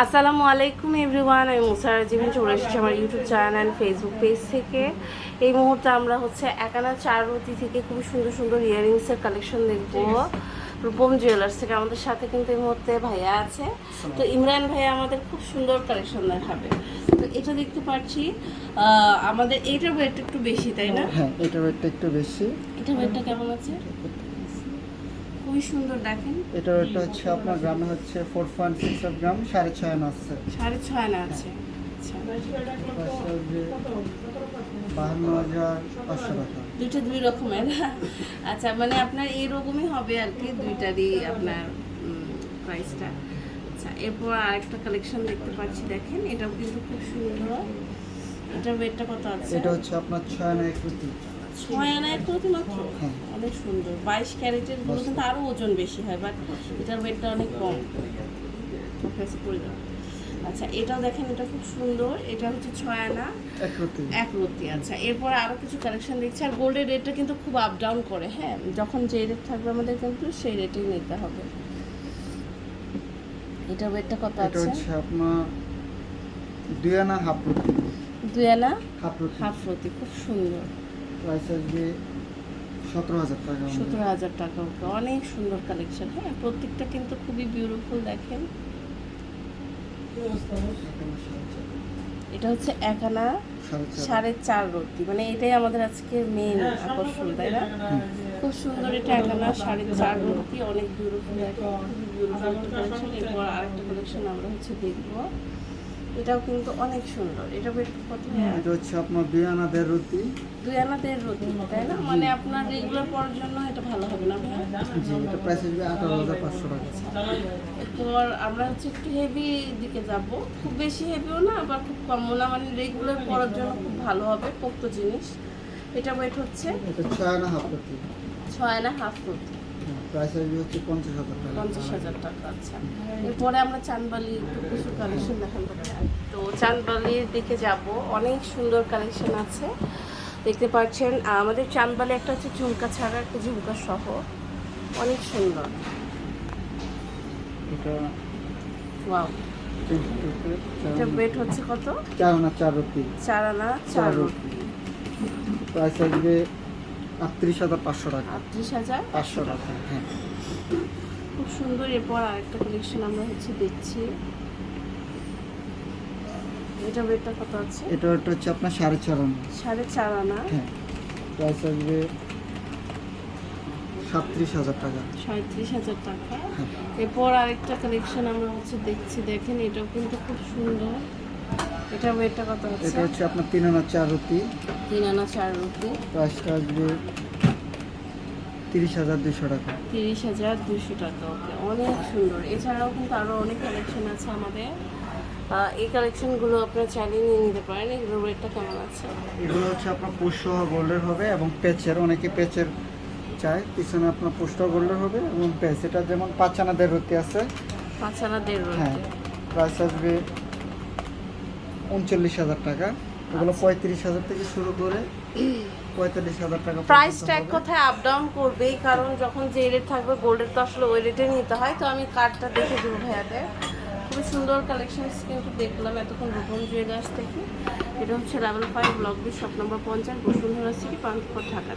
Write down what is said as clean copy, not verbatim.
আসসালামু আলাইকুম এভরিওয়ান, আমি মুসারা জিমিন চলে এসেছি আমার YouTube channel and Facebook page থেকে। এই মুহূর্তে আমরা একানা চারুতি থেকে খুবই সুন্দর সুন্দর ইয়াররিংসের কালেকশন দেখবো রূপম জুয়েলার্স থেকে। আমাদের সাথে কিন্তু এই মুহূর্তে ভাইয়া আছে, তো ইমরান ভাইয়া আমাদের খুব সুন্দর কালেকশন দেখাবে। তো এটা দেখতে পাচ্ছি আমাদের এইটার ওয়েটটা একটু বেশি, তাই না? হ্যাঁ, এটার ওয়েটটা একটু বেশি। এটা ওয়েটটা কেমন আছে? খুবই সুন্দর, দেখেন। এটা ওয়েটটা হচ্ছে আপনার গ্রামে হচ্ছে 4.6 গ্রাম, 6.5 আনা আছে। 6.5 আনা আছে। আচ্ছা, 52,500 টাকা। দুইটা দুই রকমের। আচ্ছা, মানে আপনার এইরকমই হবে আর কি, দুইটারই আপনার প্রাইসটা। আচ্ছা, এরপর আরেকটা কালেকশন দেখতে পাচ্ছি, দেখেন। এটাও কিন্তু খুব সুন্দর। এটার ওয়েটটা কত আছে? এটা হচ্ছে আপনার 6 আনা 1 রুটি। 6 আনা 1 রুটি মাত্র? হ্যাঁ, অনেক সুন্দর। 22 ক্যারেটের গুলো কিন্তু আরো ওজন বেশি হয়, বাট এটার ওয়েটটা অনেক কম। আচ্ছা, এটাও দেখেন, এটা খুব সুন্দর। এটা হচ্ছে 6 আনা 1 রুটি। আচ্ছা, এরপর আরো কিছু কালেকশন দেখছি। আর গোল্ডের রেটটা কিন্তু খুব আপ ডাউন করে, হ্যাঁ। যখন যে রেট থাকবে আমাদের কিন্তু সেই রেটেই নিতে হবে। এটার ওয়েটটা কত আছে? এটা হচ্ছে আপনার 2 আনা হাফ রুটি। 2 আনা হাফ রুটি। খুব সুন্দর। প্রাইস আসবে 17,000 টাকা। 17,000 টাকা। অনেক সুন্দর কালেকশন, হ্যাঁ। প্রত্যেকটা কিন্তু খুবই বিউটিফুল, দেখেন। এটা হচ্ছে 1 আনা 4.5 রুটি, মানে এটাই আমাদের আজকে মেইন আকর্ষণ, তাই না? খুব সুন্দর। এটা 1 আনা 4.5 রুটি, অনেক বিউটিফুল, বিউটিফুল কালেকশন। এরপর আরেকটা কালেকশন আমরা দেখবো। এটাও কিন্তু অনেক সুন্দর। এটা কত? এটা হচ্ছে আপনার 2 আনা 1.5 রুটি। 2 আনা 1.5 রুটি, তাই না? মানে আপনার রেগুলার পড়ার জন্য এটা ভালো হবে না ভাইয়া? জি, এটা প্রাইস আসবে 18,500 টাকা। এরপর আমরা একটু হেভি দিকে যাব। খুব বেশি হেভিও না, আবার খুব কমও না, মানে রেগুলার পড়ার জন্য খুব ভালো হবে, পোক্ত জিনিস। এটা ওয়েট হচ্ছে? এটা 6 আনা হাফ রুটি। 6 আনা হাফ রুটি। প্রাইস আসবে হচ্ছে 50,000 টাকা। 50,000 টাকা। আচ্ছা, এরপরে আমরা চাঁদবালি কিছু কালেকশন দেখাবো। তো চাঁদবালির দিকে যাব, অনেক সুন্দর কালেকশন আছে দেখতে পাচ্ছেন। আমাদের চাঁদবালি একটা হচ্ছে ঝুমকা ছাড়া, একটা ঝুমকা সহ, অনেক সুন্দর। এটা ওয়াও। এটা ওয়েট হচ্ছে কত? 4 আনা 4 রুটি। 4 আনা 4 রুটি। প্রাইস আসবে 38,500 টাকা। 38,500 টাকা। হ্যাঁ, খুব সুন্দর। এরপর আরেকটা কালেকশন আমরা দেখছি। এটা ওয়েটটা কত আছে? এটা হচ্ছে আপনার 4.5 আনা। 4.5 আনা। হ্যাঁ, প্রাইস আসবে 37,000 টাকা। 37,000 টাকা। হ্যাঁ। এরপর আরেকটা কালেকশন আমরা দেখছি, দেখেন। এটাও কিন্তু খুব সুন্দর। এটা ওয়েটটা কত আছে? এটা হচ্ছে আপনার 3 আনা 4 রুটি। 3 আনা 4 রুটি। প্রাইসটা আসবে 30,200 টাকা। 30,200 টাকা। ওকে, অনেক সুন্দর। এছাড়াও কিন্তু আরও অনেক কালেকশন আছে আমাদের। এই কালেকশনগুলো আপনারা চাইলে নিয়ে নিতে পারেন। এগুলোর রেটটা কেমন আছে? এগুলো হচ্ছে আপনার পুষ্ট গোল্ডের হবে এবং পেচের, অনেকে পেচের চায়, পিছনে আপনার পুষ্ট গোল্ডের হবে এবং পেচ। এটা যেমন 5 আনা 1.5 রুটি আছে। 5 আনা 1.5 রুটি। হ্যাঁ, প্রাইস আসবে 39,000 টাকা। এগুলো 35,000 থেকে শুরু করে 45,000 টাকা। প্রাইসটা এক কথায় আপ ডাউন করবেই, কারণ যখন যে রেট থাকবে গোল্ডের তো আসলে ওই রেটে নিতে হয়। তো আমি কার্ডটা দেখে দেবো ভাইয়াদের। খুবই সুন্দর কালেকশন কিন্তু দেখলাম এতক্ষণ রূপম জুয়েলার্স থেকে। এটা হচ্ছে level 5 block B, shop number 50, Bashundhara city, Panthapath, Dhaka.